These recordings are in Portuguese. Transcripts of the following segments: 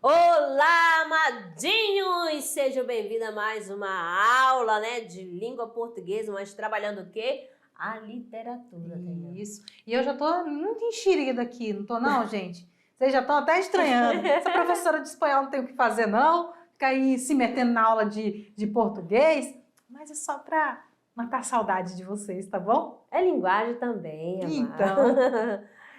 Olá, amadinhos! Sejam bem-vindos a mais uma aula, né, de língua portuguesa, mas trabalhando o quê? A literatura. Isso. E eu já tô muito enxerida aqui, não tô não, gente? Vocês já estão até estranhando. Essa professora de espanhol não tem o que fazer, não? Ficar aí se metendo na aula de português. Mas é só pra matar a saudade de vocês, tá bom? É linguagem também, amada. Então.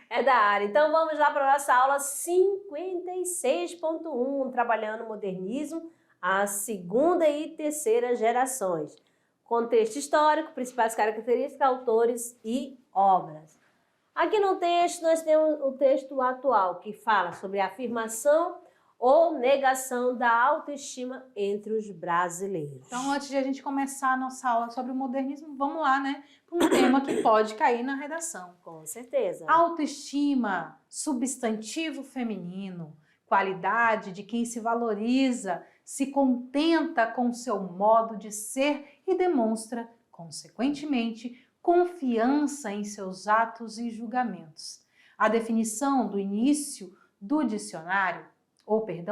É da área. Então vamos lá para a nossa aula 56.1, trabalhando o modernismo, a segunda e terceira gerações. Contexto histórico, principais características, autores e obras. Aqui no texto nós temos o texto atual, que fala sobre a afirmação ou negação da autoestima entre os brasileiros. Então, antes de a gente começar a nossa aula sobre o modernismo, vamos lá, né? Para um tema que pode cair na redação. Com certeza. Autoestima, substantivo feminino, qualidade de quem se valoriza, se contenta com seu modo de ser e demonstra, consequentemente, confiança em seus atos e julgamentos. A definição do início do dicionário,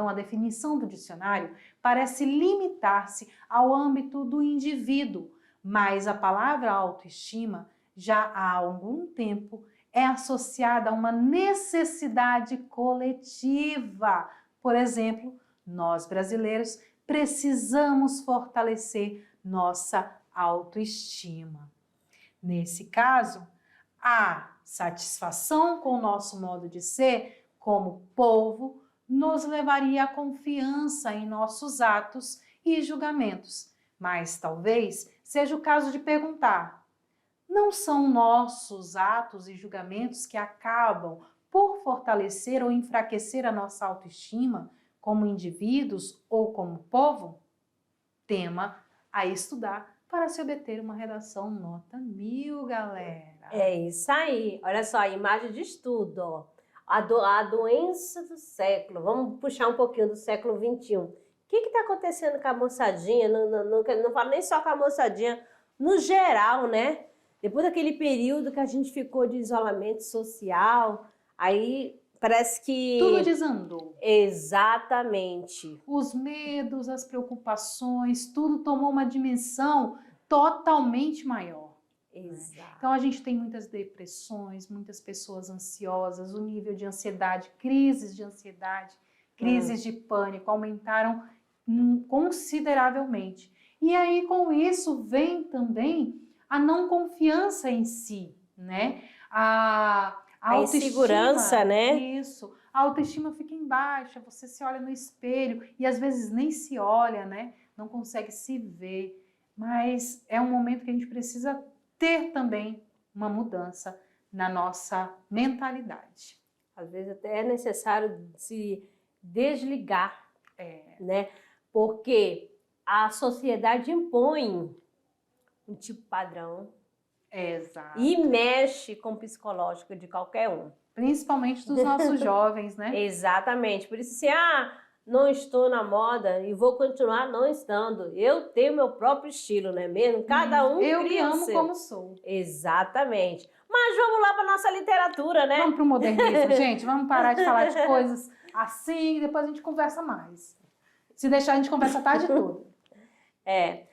a definição do dicionário parece limitar-se ao âmbito do indivíduo, mas a palavra autoestima já há algum tempo é associada a uma necessidade coletiva. Por exemplo, nós brasileiros precisamos fortalecer nossa autoestima. Nesse caso, a satisfação com o nosso modo de ser como povo nos levaria à confiança em nossos atos e julgamentos. Mas talvez seja o caso de perguntar: não são nossos atos e julgamentos que acabam por fortalecer ou enfraquecer a nossa autoestima como indivíduos ou como povo? Tema a estudar para se obter uma redação nota 1000, galera. É isso aí. Olha só, a imagem de estudo, ó. A doença do século. Vamos puxar um pouquinho do século XXI. O que está acontecendo com a moçadinha? Não falo nem só com a moçadinha, no geral, né? Depois daquele período que a gente ficou de isolamento social, aí parece que... tudo desandou. Exatamente. Os medos, as preocupações, tudo tomou uma dimensão totalmente maior. Exato. Então a gente tem muitas depressões, muitas pessoas ansiosas, o nível de ansiedade, crises de pânico aumentaram consideravelmente. E aí com isso vem também a não confiança em si, né? A insegurança, né? Isso. A autoestima fica em baixa, você se olha no espelho e às vezes nem se olha, né? Não consegue se ver. Mas é um momento que a gente precisa ter também uma mudança na nossa mentalidade. Às vezes até é necessário se desligar, né? Porque a sociedade impõe um tipo padrão. Exato. E mexe com o psicológico de qualquer um. Principalmente dos nossos jovens, né? Exatamente. Por isso, não estou na moda e vou continuar não estando. Eu tenho meu próprio estilo, não é mesmo? Cada um eu cria me amo o seu. como sou. Exatamente. Mas vamos lá para nossa literatura, né? Vamos para o modernismo, gente. Vamos parar de falar de coisas assim e depois a gente conversa mais. Se deixar, a gente conversa a tarde toda.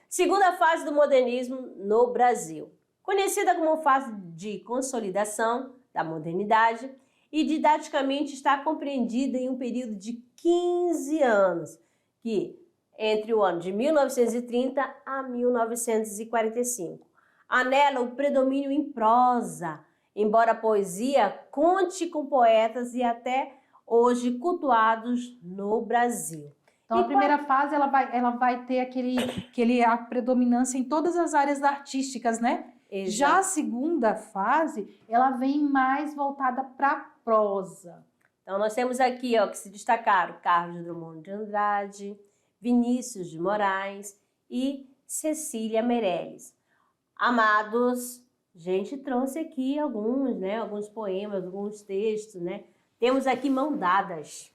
Segunda fase do modernismo no Brasil. Conhecida como fase de consolidação da modernidade e didaticamente está compreendida em um período de 15 anos, que entre o ano de 1930 a 1945. Anela o predomínio em prosa, embora a poesia conte com poetas e até hoje cultuados no Brasil. Então, a primeira fase ela vai ter a predominância em todas as áreas artísticas, né? Exato. Já a segunda fase, ela vem mais voltada para a prosa. Então, nós temos aqui, ó, que se destacaram Carlos Drummond de Andrade, Vinícius de Moraes e Cecília Meirelles. Amados, a gente trouxe aqui alguns, né? Alguns poemas, alguns textos, né? Temos aqui Mão Dadas.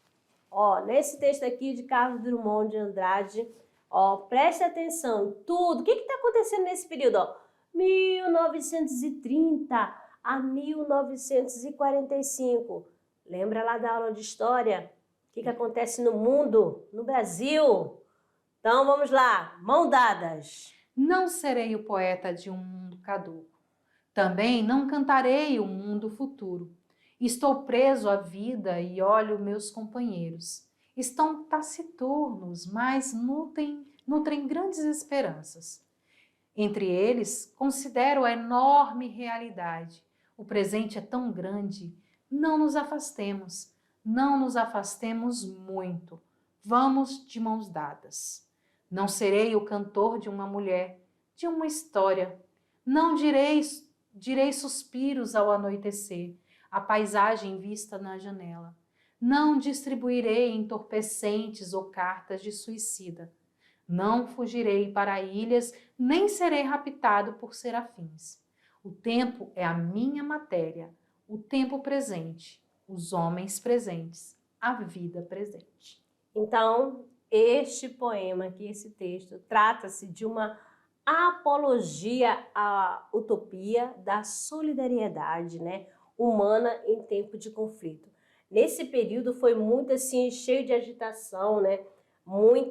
Ó, nesse texto aqui de Carlos Drummond de Andrade, Ó, preste atenção, tudo. O que está acontecendo nesse período? Ó? 1930 a 1945. Lembra lá da aula de história? O que acontece no mundo, no Brasil? Então vamos lá, mão dadas. Não serei o poeta de um mundo caduco. Também não cantarei o mundo futuro. Estou preso à vida e olho meus companheiros. Estão taciturnos, mas nutrem grandes esperanças. Entre eles, considero a enorme realidade. O presente é tão grande. Não nos afastemos muito. Vamos de mãos dadas. Não serei o cantor de uma mulher, de uma história. Não direi suspiros ao anoitecer, a paisagem vista na janela. Não distribuirei entorpecentes ou cartas de suicida. Não fugirei para ilhas, nem serei raptado por serafins. O tempo é a minha matéria, o tempo presente, os homens presentes, a vida presente. Então, este poema aqui, esse texto, trata-se de uma apologia à utopia da solidariedade, né, humana em tempo de conflito. Nesse período foi muito assim, cheio de agitação, né?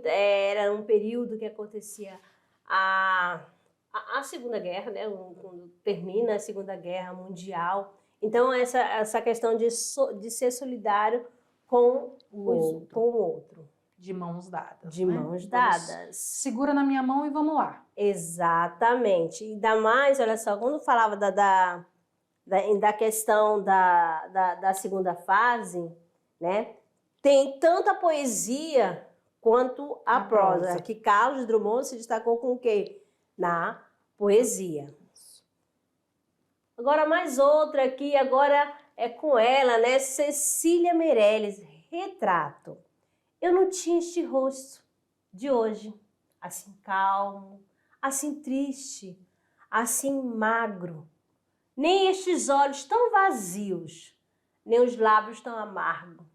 Era um período que acontecia a Segunda Guerra, né? Quando termina a Segunda Guerra Mundial. Então, essa questão de ser solidário com o outro. De mãos dadas. De mãos dadas. Segura na minha mão e vamos lá. Exatamente. Ainda mais, olha só, quando falava da questão da segunda fase, né? Tem tanto a poesia quanto a prosa. Que Carlos Drummond se destacou com o quê? Na poesia. Agora mais outra aqui, agora é com ela, né? Cecília Meirelles, Retrato. Eu não tinha este rosto de hoje, assim calmo, assim triste, assim magro. Nem estes olhos tão vazios, nem os lábios tão amargos.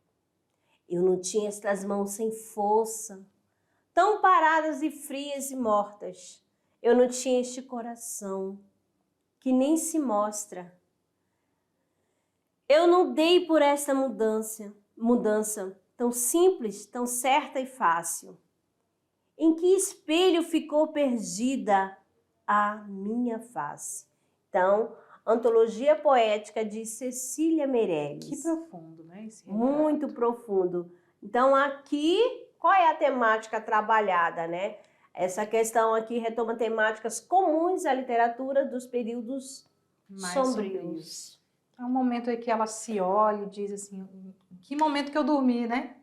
Eu não tinha estas mãos sem força, tão paradas e frias e mortas. Eu não tinha este coração, que nem se mostra. Eu não dei por esta mudança tão simples, tão certa e fácil. Em que espelho ficou perdida a minha face? Então, Antologia Poética de Cecília Meirelles. Que profundo, né? Esse retrato. Muito profundo. Então, aqui, qual é a temática trabalhada, né? Essa questão aqui retoma temáticas comuns à literatura dos períodos mais sombrios. É um momento em que ela se olha e diz assim, que momento que eu dormi, né?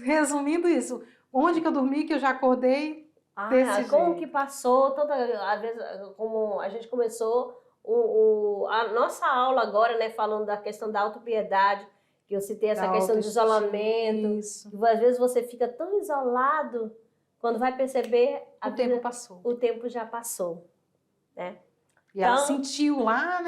Resumindo isso, onde que eu dormi, que eu já acordei desse como jeito. que passou, às vezes, como a gente começou a nossa aula agora, né, falando da questão da autopiedade, que eu citei essa questão de isolamento, que às vezes você fica tão isolado, quando vai perceber, o tempo já passou, né? E ela sentiu lá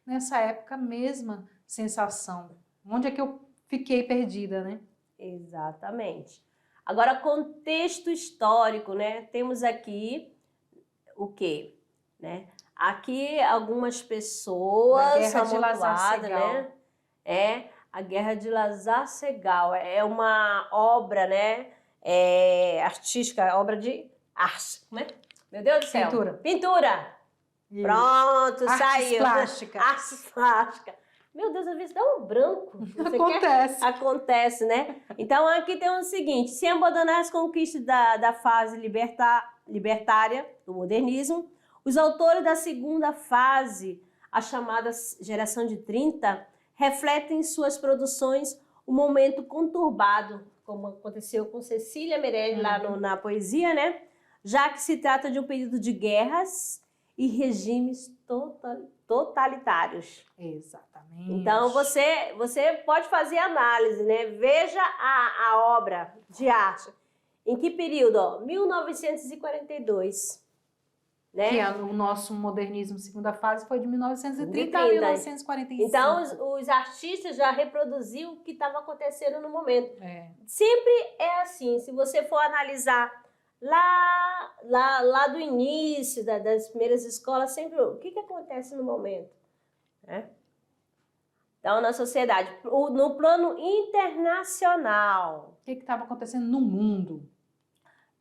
nessa época a mesma sensação. Onde é que eu fiquei perdida, né? Exatamente. Agora, contexto histórico, né? Temos aqui o quê? Né? Aqui algumas pessoas... A Guerra de Lazar Segal. Né? A Guerra de Lazar Segal. É uma obra, né? Artística, obra de arte. Né? Meu Deus do céu. Pintura. Isso. Pronto, saiu. Plásticas. Artes plásticas. Meu Deus, às vezes dá um branco. Acontece. Acontece, né? Então, aqui tem o seguinte. Sem abandonar as conquistas da fase libertária, do modernismo, os autores da segunda fase, a chamada geração de 30, refletem em suas produções um momento conturbado, como aconteceu com Cecília Meirelles lá na poesia, né? Já que se trata de um período de guerras e regimes totalitários. Exatamente. Então, você pode fazer análise, né? Veja a obra de arte. Em que período? Ó, 1942. Né? Que o nosso modernismo segunda fase foi de 1930 a 1945. Então, os artistas já reproduziam o que estava acontecendo no momento. Sempre é assim, se você for analisar lá do início das primeiras escolas, sempre o que acontece no momento? Né? Então, na sociedade, no plano internacional. O que estava acontecendo no mundo?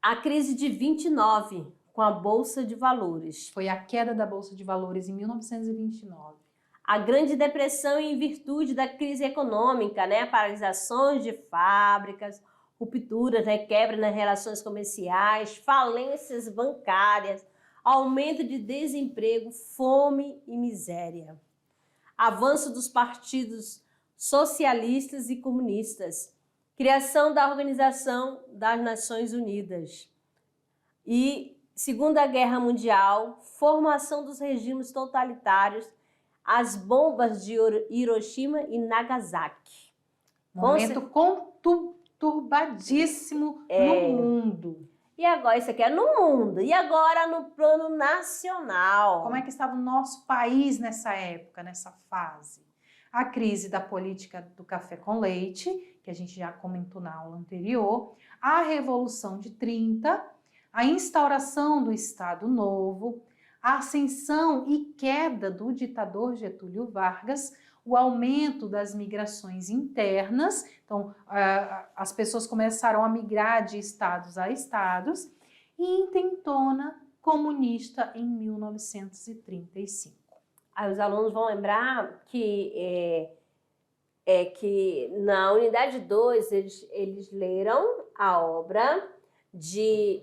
A crise de 29, com a Bolsa de Valores. Foi a queda da Bolsa de Valores em 1929. A Grande Depressão em virtude da crise econômica, né? Paralisações de fábricas, rupturas, né? Quebra nas relações comerciais, falências bancárias, aumento de desemprego, fome e miséria. Avanço dos partidos socialistas e comunistas, criação da Organização das Nações Unidas e Segunda Guerra Mundial, formação dos regimes totalitários, as bombas de Hiroshima e Nagasaki. Momento conturbadíssimo no mundo. E agora, isso aqui é no mundo. E agora no plano nacional. Como é que estava o nosso país nessa época, nessa fase? A crise da política do café com leite, que a gente já comentou na aula anterior, a Revolução de 30, a instauração do Estado Novo, a ascensão e queda do ditador Getúlio Vargas, o aumento das migrações internas, então as pessoas começaram a migrar de estados a estados, e intentona comunista em 1935. Aí os alunos vão lembrar que na unidade 2 eles leram a obra de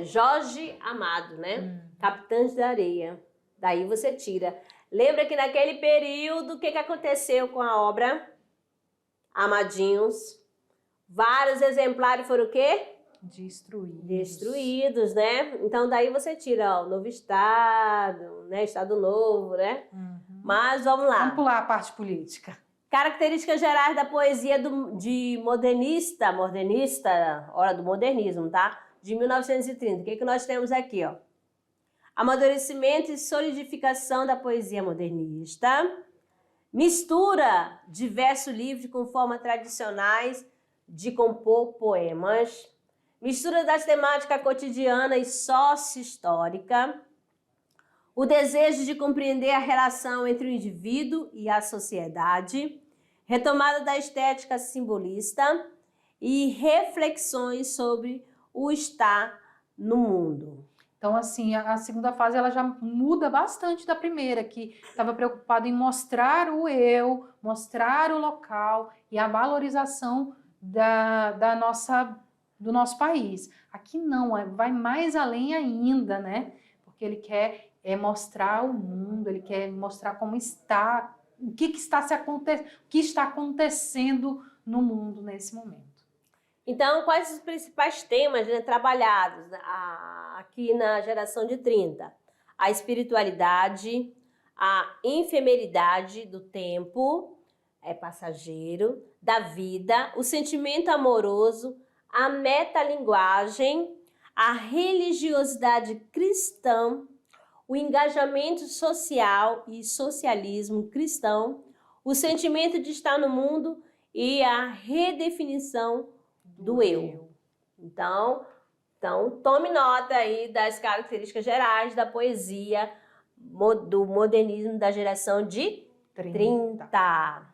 Jorge Amado, né? Capitães da Areia. Daí você tira. Lembra que naquele período, o que aconteceu com a obra? Amadinhos. Vários exemplares foram o quê? Destruídos, né? Então daí você tira, ó, o Novo Estado, né? Estado Novo, né? Mas vamos lá. Vamos pular a parte política. Características gerais da poesia de modernista, hora do modernismo, tá? De 1930. O que nós temos aqui, ó? Amadurecimento e solidificação da poesia modernista. Mistura de verso livre com formas tradicionais de compor poemas. Mistura das temáticas cotidiana e sócio-histórica. O desejo de compreender a relação entre o indivíduo e a sociedade. Retomada da estética simbolista e reflexões sobre o estar no mundo. Então, assim, a segunda fase ela já muda bastante da primeira, que estava preocupada em mostrar o eu, mostrar o local e a valorização do nosso país. Aqui não, vai mais além ainda, né? Porque ele quer mostrar o mundo, ele quer mostrar como está, o que está acontecendo no mundo nesse momento. Então, quais os principais temas, né, trabalhados aqui na geração de 30? A espiritualidade, a efemeridade do tempo, passageiro, da vida, o sentimento amoroso, a metalinguagem, a religiosidade cristã, o engajamento social e socialismo cristão, o sentimento de estar no mundo e a redefinição do eu. Então, tome nota aí das características gerais da poesia do modernismo da geração de 30.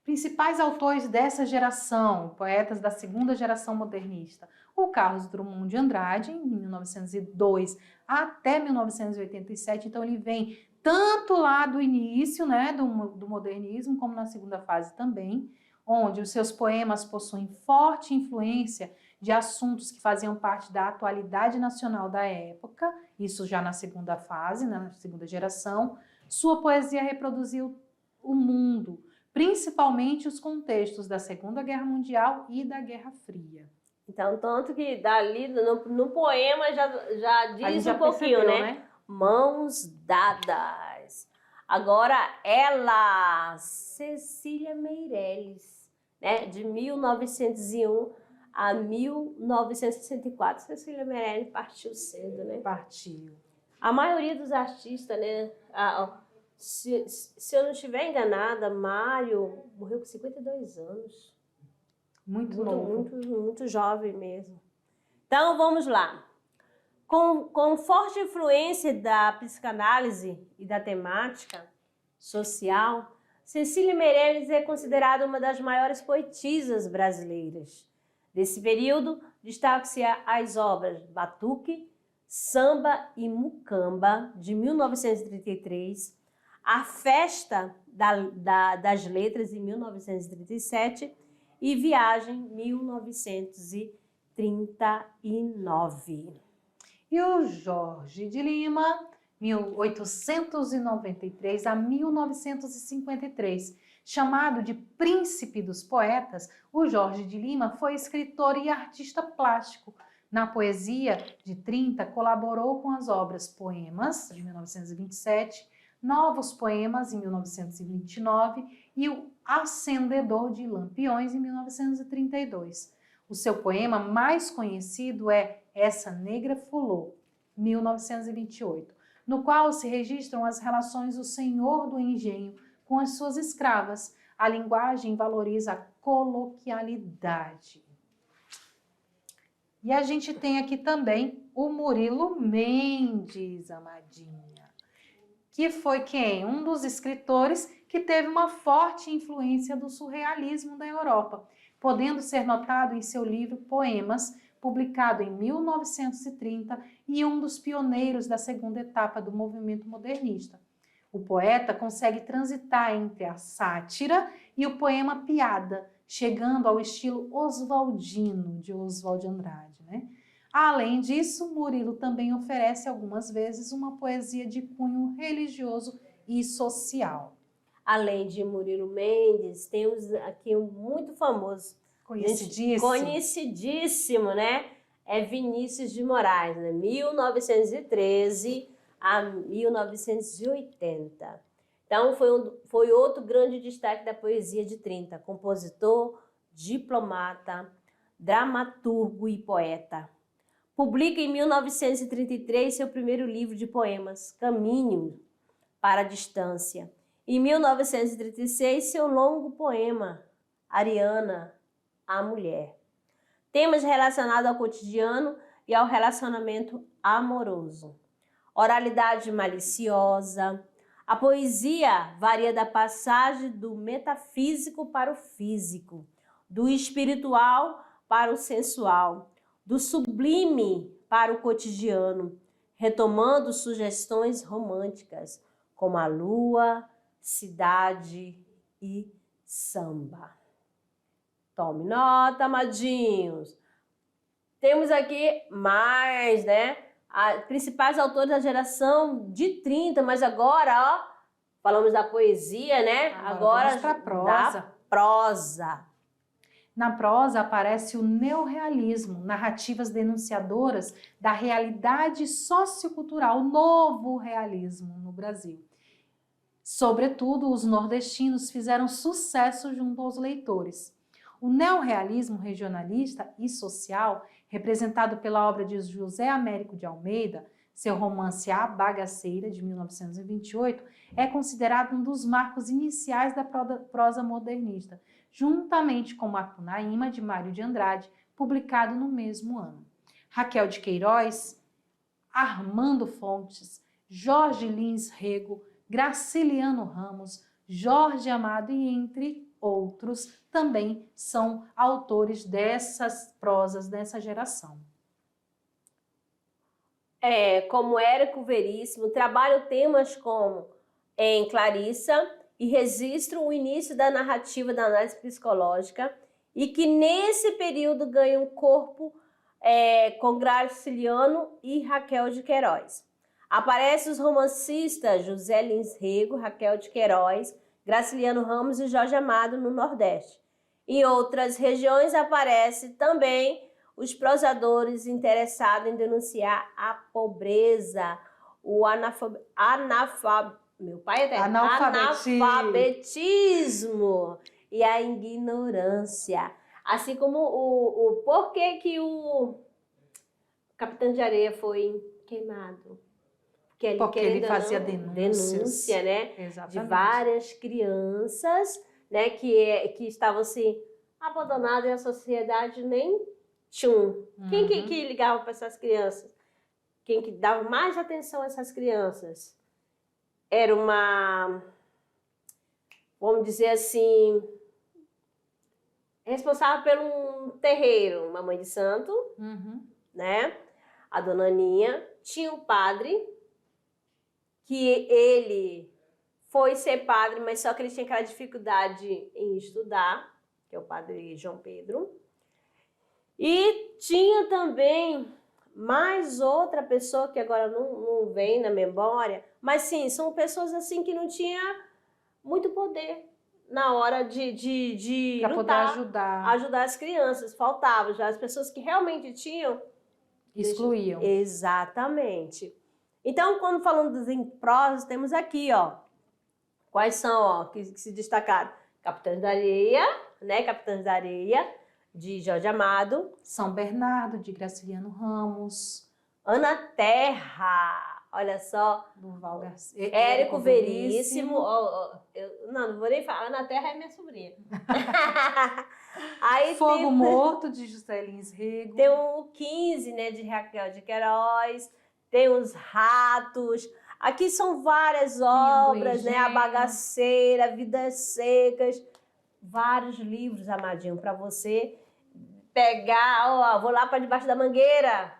Principais autores dessa geração, poetas da segunda geração modernista. O Carlos Drummond de Andrade, em 1902 até 1987. Então, ele vem tanto lá do início, né, do modernismo, como na segunda fase também, onde os seus poemas possuem forte influência de assuntos que faziam parte da atualidade nacional da época, isso já na segunda fase, né, na segunda geração. Sua poesia reproduziu o mundo, principalmente os contextos da Segunda Guerra Mundial e da Guerra Fria. Então, tanto que dali no poema já diz um pouquinho, percebeu, né? Mãos dadas. Agora, ela, Cecília Meirelles, né? De 1901 a 1964. Cecília Meirelles partiu cedo, né? Partiu. A maioria dos artistas, né? Se eu não estiver enganada, Mário morreu com 52 anos. Muito novo. Muito jovem mesmo. Então, vamos lá. Com forte influência da psicanálise e da temática social, Cecília Meirelles é considerada uma das maiores poetisas brasileiras. Desse período, destacam-se as obras Batuque, Samba e Mucamba, de 1933, A Festa das Letras, de 1937, e Viagem, 1939. E o Jorge de Lima, 1893 a 1953, chamado de Príncipe dos Poetas, o Jorge de Lima foi escritor e artista plástico. Na poesia de 30, colaborou com as obras Poemas, de 1927, Novos Poemas, em 1929, e o Acendedor de Lampiões, em 1932. O seu poema mais conhecido é Essa Negra Fulô, 1928, no qual se registram as relações do senhor do engenho com as suas escravas. A linguagem valoriza a coloquialidade. E a gente tem aqui também o Murilo Mendes, amadinha, que foi quem? Um dos escritores que teve uma forte influência do surrealismo da Europa, podendo ser notado em seu livro Poemas, publicado em 1930 e um dos pioneiros da segunda etapa do movimento modernista. O poeta consegue transitar entre a sátira e o poema piada, chegando ao estilo oswaldino de Oswald de Andrade, né? Além disso, Murilo também oferece algumas vezes uma poesia de cunho religioso e social. Além de Murilo Mendes, temos aqui um muito famoso, conhecidíssimo, né? É Vinícius de Moraes, né? 1913 a 1980. Então, foi outro grande destaque da poesia de 30, compositor, diplomata, dramaturgo e poeta. Publica em 1933 seu primeiro livro de poemas, Caminho para a Distância. Em 1936, seu longo poema, Ariana, a Mulher. Temas relacionados ao cotidiano e ao relacionamento amoroso. Oralidade maliciosa. A poesia varia da passagem do metafísico para o físico, do espiritual para o sensual, do sublime para o cotidiano, retomando sugestões românticas, como a lua, cidade e samba. Tome nota, amadinhos. Temos aqui mais, né? As principais autores da geração de 30, mas agora, ó, falamos da poesia, né? Agora vamos pra prosa. Da prosa. Na prosa aparece o neorrealismo, narrativas denunciadoras da realidade sociocultural, o novo realismo no Brasil. Sobretudo, os nordestinos fizeram sucesso junto aos leitores. O neorrealismo regionalista e social, representado pela obra de José Américo de Almeida, seu romance A Bagaceira, de 1928, é considerado um dos marcos iniciais da prosa modernista, juntamente com Macunaíma, de Mário de Andrade, publicado no mesmo ano. Raquel de Queiroz, Armando Fontes, Jorge Lins Rego, Graciliano Ramos, Jorge Amado e entre outros também são autores dessas prosas dessa geração. Como Érico Veríssimo, trabalha temas como em Clarissa e registram o início da narrativa da análise psicológica e que nesse período ganha um corpo com Graciliano e Raquel de Queiroz. Aparecem os romancistas José Lins Rego, Raquel de Queiroz, Graciliano Ramos e Jorge Amado no Nordeste. Em outras regiões aparecem também os prosadores interessados em denunciar a pobreza, o analfabetismo e a ignorância. Assim como o porquê que o Capitão de Areia foi queimado. Porque ele fazia denúncia, né? Exatamente. De várias crianças, né, que estavam se abandonado e a sociedade nem tchum. Quem que ligava para essas crianças? Quem que dava mais atenção a essas crianças? Era uma, vamos dizer assim, responsável por um terreiro, uma mãe de santo, né? A dona Aninha. Tinha um padre, que ele foi ser padre, mas só que ele tinha aquela dificuldade em estudar, que é o padre João Pedro. E tinha também mais outra pessoa, que agora não vem na memória, mas sim, são pessoas assim que não tinham muito poder na hora de Para poder lutar, ajudar as crianças. Faltava já as pessoas que realmente tinham, excluíam. Exatamente. Então, quando falando dos improsos, temos aqui, ó, quais são, ó, que se destacaram? Capitães da Areia, né? Capitães da Areia, de Jorge Amado. São Bernardo, de Graciliano Ramos. Ana Terra, olha só. Durval Garcia. Érico Veríssimo. Não vou nem falar. Ana Terra é minha sobrinha. Aí Fogo Morto, de José Lins Rego. Tem o 15, né, de Raquel de Queiroz. Tem os Ratos. Aqui são várias obras, né? A Bagaceira, Vidas Secas. Vários livros, Amadinho, para você pegar. Ó, vou lá para debaixo da mangueira.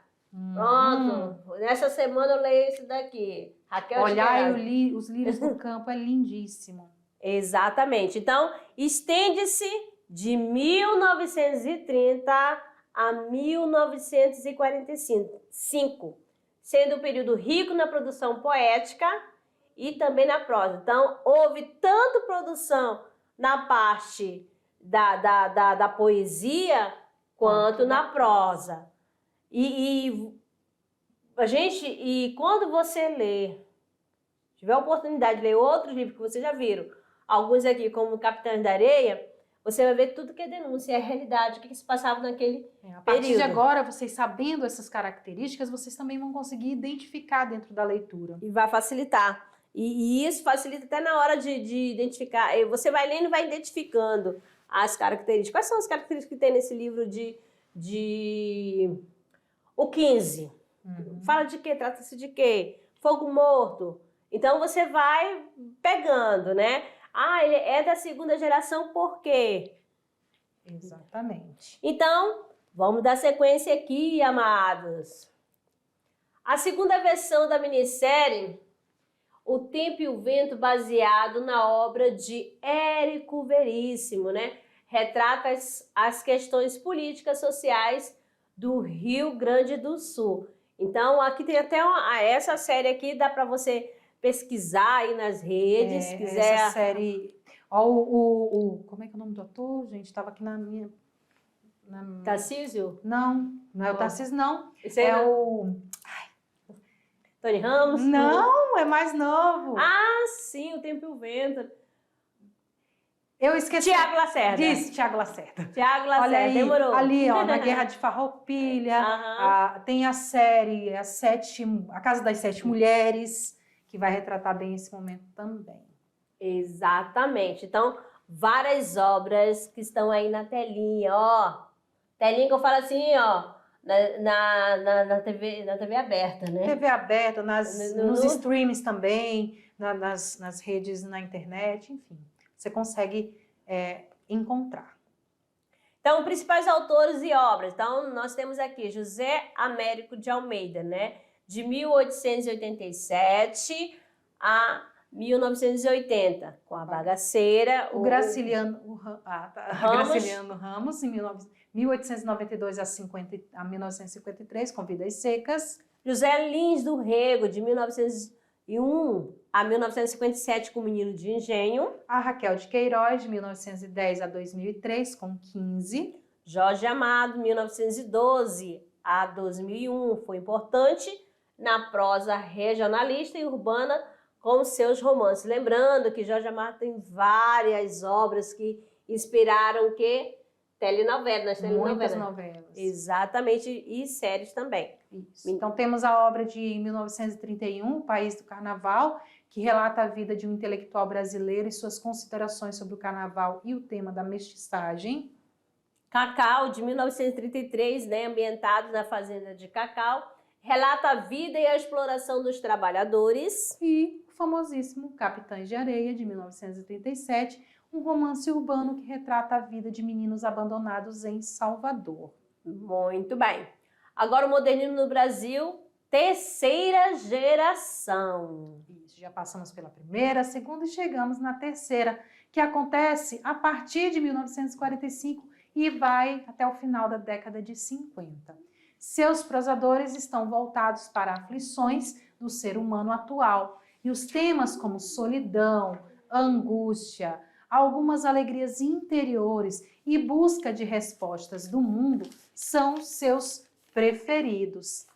Pronto. Nessa semana eu leio esse daqui. Raquel de Queiroz. Olhar os lírios do campo é lindíssimo. Exatamente. Então, estende-se de 1930 a 1945, sendo um período rico na produção poética e também na prosa. Então, houve tanto produção na parte da poesia quanto na prosa. E quando você lê, tiver a oportunidade de ler outros livros que vocês já viram, alguns aqui como Capitães da Areia, você vai ver tudo que é denúncia, é a realidade, o que se passava naquele período. A partir de agora, vocês sabendo essas características, vocês também vão conseguir identificar dentro da leitura. E vai facilitar. E isso facilita até na hora de identificar. Você vai lendo e vai identificando as características. Quais são as características que tem nesse livro o 15? Fala de quê? Trata-se de quê? Fogo Morto. Então você vai pegando, né? Ah, ele é da segunda geração, por quê? Exatamente. Então, vamos dar sequência aqui, amados. A segunda versão da minissérie, O Tempo e o Vento, baseado na obra de Érico Veríssimo, né? Retrata as questões políticas sociais do Rio Grande do Sul. Então, aqui tem até essa série aqui, dá para você pesquisar aí nas redes, se quiser. Essa série... Ó, como é que é o nome do ator, gente? Estava aqui na minha... Tarcísio? Não é o Tarcísio, não. Esse é o... Tony Ramos? Não, é mais novo. Ah, sim, O Tempo e o Vento. Eu esqueci. Tiago Lacerda. Isso, Tiago Lacerda. Tiago Lacerda, olha aí, demorou. Ali, ó, na Guerra de Farroupilha, tem a série A Casa das Sete Mulheres, que vai retratar bem esse momento também. Exatamente. Então, várias obras que estão aí na telinha, ó. Telinha que eu falo assim, ó, na TV aberta, né? TV aberta, nos streams também, nas redes, na internet, enfim. Você consegue encontrar. Então, principais autores e obras. Então, nós temos aqui José Américo de Almeida, né? De 1887 a 1980, com a Bagaceira. O Graciliano Ramos, em 1892 a 1953, com Vidas Secas. José Lins do Rego, de 1901 a 1957, com O Menino de Engenho. A Raquel de Queiroz, de 1910 a 2003, com 15. Jorge Amado, 1912 a 2001, foi importante na prosa regionalista e urbana com seus romances. Lembrando que Jorge Amado tem várias obras que inspiraram telenovelas. Muitas novelas. Exatamente, e séries também. Isso. Então temos a obra de 1931, O País do Carnaval, que relata a vida de um intelectual brasileiro e suas considerações sobre o carnaval e o tema da mestiçagem. Cacau, de 1933, né, ambientado na fazenda de Cacau, relata a vida e a exploração dos trabalhadores. E o famosíssimo Capitães de Areia, de 1937, um romance urbano que retrata a vida de meninos abandonados em Salvador. Muito bem. Agora o modernismo no Brasil, terceira geração. Isso, já passamos pela primeira, segunda e chegamos na terceira, que acontece a partir de 1945 e vai até o final da década de 50. Seus prosadores estão voltados para aflições do ser humano atual e os temas como solidão, angústia, algumas alegrias interiores e busca de respostas do mundo são seus preferidos.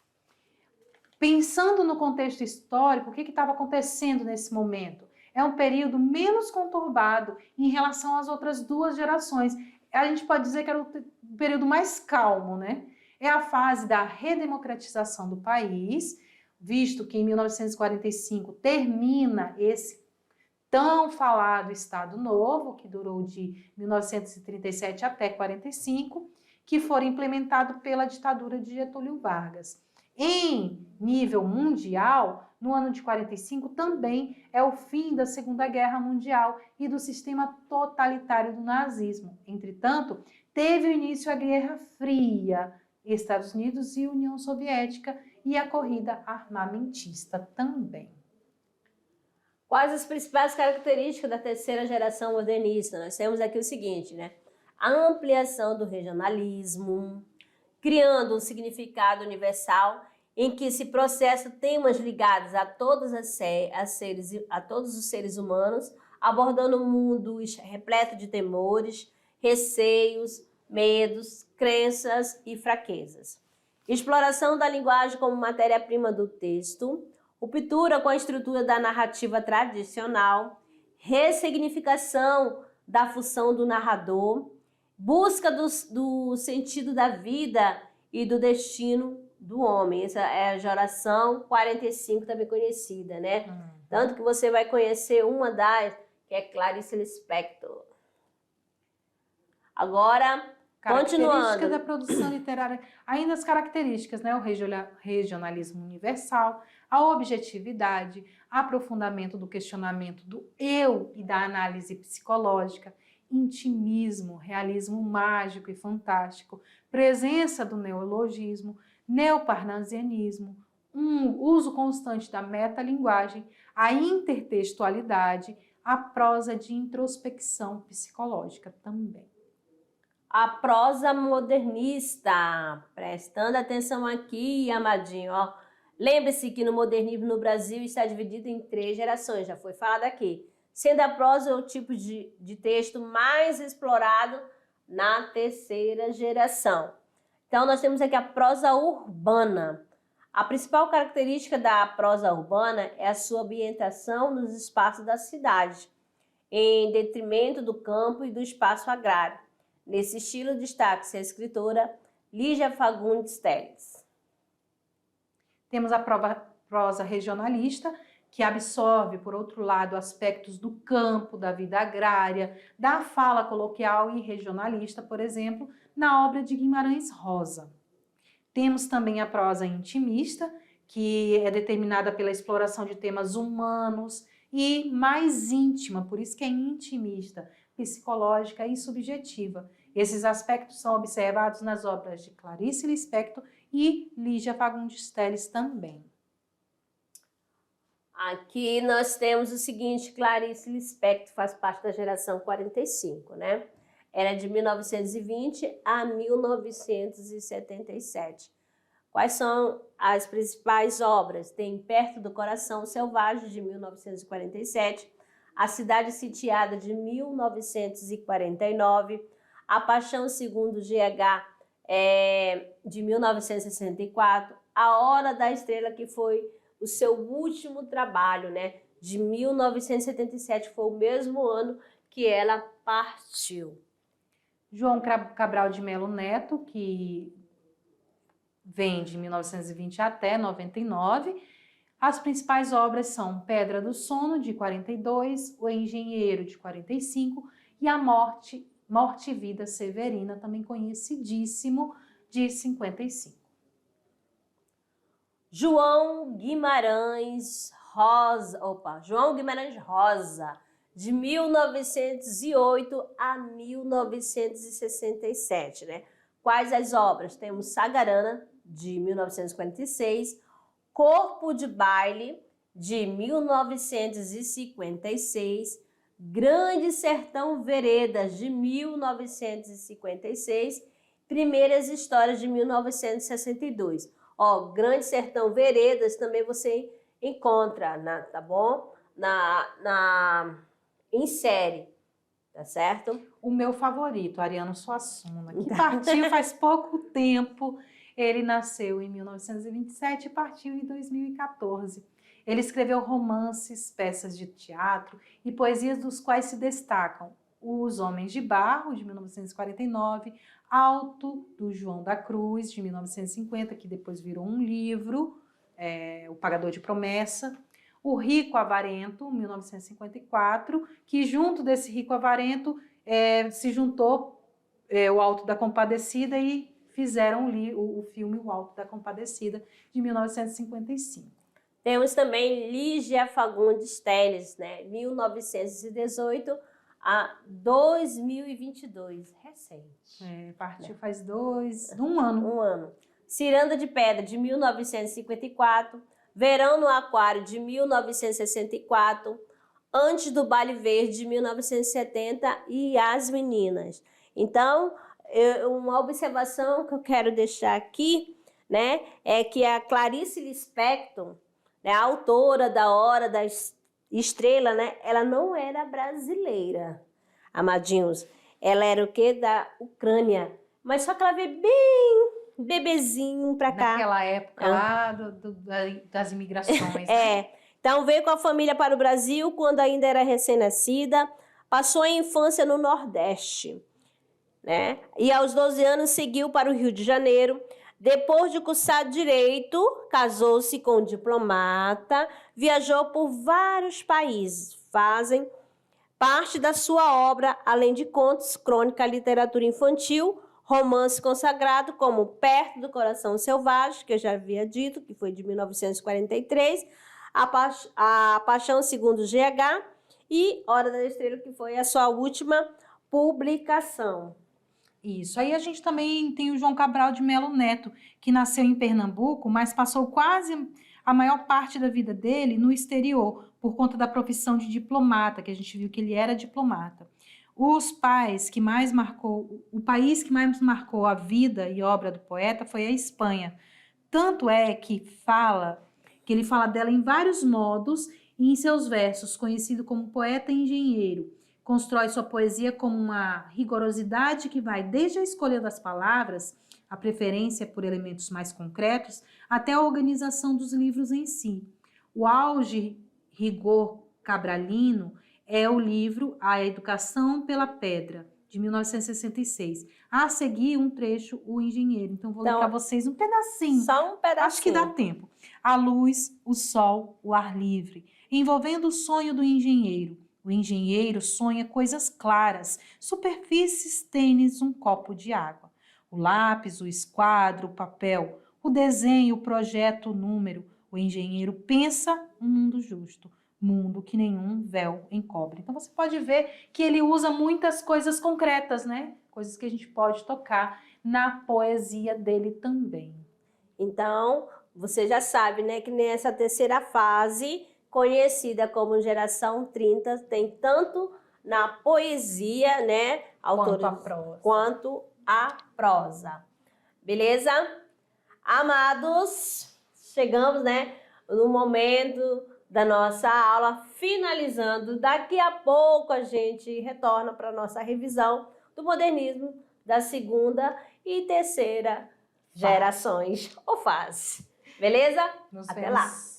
Pensando no contexto histórico, o que estava acontecendo nesse momento? É um período menos conturbado em relação às outras duas gerações. A gente pode dizer que era o período mais calmo, né? É a fase da redemocratização do país, visto que em 1945 termina esse tão falado Estado Novo, que durou de 1937 até 45, que foi implementado pela ditadura de Getúlio Vargas. Em nível mundial, no ano de 45 também é o fim da Segunda Guerra Mundial e do sistema totalitário do nazismo. Entretanto, teve o início a Guerra Fria, Estados Unidos e União Soviética e a corrida armamentista também. Quais as principais características da terceira geração modernista? Nós temos aqui o seguinte, né? A ampliação do regionalismo, criando um significado universal em que se processa temas ligados a todos os seres humanos, abordando um mundo repleto de temores, receios, medos, crenças e fraquezas. Exploração da linguagem como matéria-prima do texto, ruptura com a estrutura da narrativa tradicional, ressignificação da função do narrador, busca do sentido da vida e do destino do homem. Essa é a geração 45, também conhecida, né? Tanto que você vai conhecer uma das, que é Clarice Lispector. Agora, características da produção literária, ainda as características, né? O regionalismo universal, a objetividade, aprofundamento do questionamento do eu e da análise psicológica, intimismo, realismo mágico e fantástico, presença do neologismo, neoparnasianismo, uso constante da metalinguagem, a intertextualidade, a prosa de introspecção psicológica também. A prosa modernista, prestando atenção aqui, amadinho, ó. Lembre-se que no modernismo no Brasil está dividido em 3 gerações, já foi falado aqui. Sendo a prosa o tipo de texto mais explorado na terceira geração. Então, nós temos aqui a prosa urbana. A principal característica da prosa urbana é a sua ambientação nos espaços da cidade, em detrimento do campo e do espaço agrário. Nesse estilo, destaca-se a escritora Lígia Fagundes Telles. Temos a prosa regionalista, que absorve, por outro lado, aspectos do campo, da vida agrária, da fala coloquial e regionalista, por exemplo, na obra de Guimarães Rosa. Temos também a prosa intimista, que é determinada pela exploração de temas humanos e mais íntima, por isso que é intimista, psicológica e subjetiva. Esses aspectos são observados nas obras de Clarice Lispector e Lígia Fagundes Telles também. Aqui nós temos o seguinte, Clarice Lispector faz parte da geração 45, né? Era de 1920 a 1977. Quais são as principais obras? Tem Perto do Coração Selvagem, de 1947, A Cidade Sitiada, de 1949, A Paixão Segundo GH, de 1964, A Hora da Estrela, que foi o seu último trabalho, né? De 1977, foi o mesmo ano que ela partiu. João Cabral de Melo Neto, que vem de 1920 até 99. As principais obras são Pedra do Sono, de 42, O Engenheiro, de 45 e A Morte Morte e Vida Severina, também conhecidíssimo, de 55. João Guimarães Rosa, de 1908 a 1967, né? Quais as obras? Temos Sagarana, de 1946, Corpo de Baile, de 1956, Grande Sertão Veredas, de 1956, Primeiras Histórias, de 1962. Ó, Grande Sertão Veredas também você encontra, tá bom? Em série, tá certo? O meu favorito, Ariano Suassuna, que partiu faz pouco tempo. Ele nasceu em 1927 e partiu em 2014. Ele escreveu romances, peças de teatro e poesias dos quais se destacam Os Homens de Barro, de 1949, Alto, do João da Cruz, de 1950, que depois virou um livro, O Pagador de Promessa, O Rico Avarento, 1954, que junto desse Rico Avarento se juntou o Alto da Compadecida e fizeram o filme O Alto da Compadecida, de 1955. Temos também Lígia Fagundes Telles, né? 1918 a 2022, recente. Partiu faz um ano. Um ano. Ciranda de Pedra, de 1954, Verão no Aquário, de 1964, Antes do Baile Verde, de 1970 e As Meninas. Então, uma observação que eu quero deixar aqui, né, é que a Clarice Lispector, né, a autora da Hora da Estrela, né, ela não era brasileira, amadinhos. Ela era o quê? Da Ucrânia. Mas só que ela veio bem bebezinho pra cá. Naquela época lá das imigrações. Né? Então veio com a família para o Brasil quando ainda era recém-nascida, passou a infância no Nordeste, né? E aos 12 anos seguiu para o Rio de Janeiro. Depois de cursar Direito, casou-se com um diplomata, viajou por vários países. Fazem parte da sua obra, além de contos, crônica, literatura infantil, romance consagrado, como Perto do Coração Selvagem, que eu já havia dito, que foi de 1943, A Paixão Segundo GH e Hora da Estrela, que foi a sua última publicação. Isso. Aí a gente também tem o João Cabral de Melo Neto, que nasceu em Pernambuco, mas passou quase a maior parte da vida dele no exterior, por conta da profissão de diplomata, que a gente viu que ele era diplomata. O país que mais marcou a vida e obra do poeta foi a Espanha. Tanto é que ele fala dela em vários modos e em seus versos, conhecido como poeta engenheiro. Constrói sua poesia com uma rigorosidade que vai desde a escolha das palavras, a preferência por elementos mais concretos, até a organização dos livros em si. O auge rigor cabralino é o livro A Educação pela Pedra, de 1966. A seguir, um trecho, O Engenheiro. Então, vou ler para vocês um pedacinho. Só um pedacinho. Acho que dá tempo. A luz, o sol, o ar livre, envolvendo o sonho do engenheiro. O engenheiro sonha coisas claras, superfícies tênues, um copo de água. O lápis, o esquadro, o papel, o desenho, o projeto, o número. O engenheiro pensa um mundo justo, mundo que nenhum véu encobre. Então você pode ver que ele usa muitas coisas concretas, né? Coisas que a gente pode tocar na poesia dele também. Então, você já sabe, né, que nessa terceira fase, conhecida como Geração 30, tem tanto na poesia, né, quanto a prosa. Beleza? Amados, chegamos, né, no momento da nossa aula, finalizando. Daqui a pouco a gente retorna para a nossa revisão do modernismo da segunda e terceira gerações ou fase. Beleza? Nos Até vemos. lá!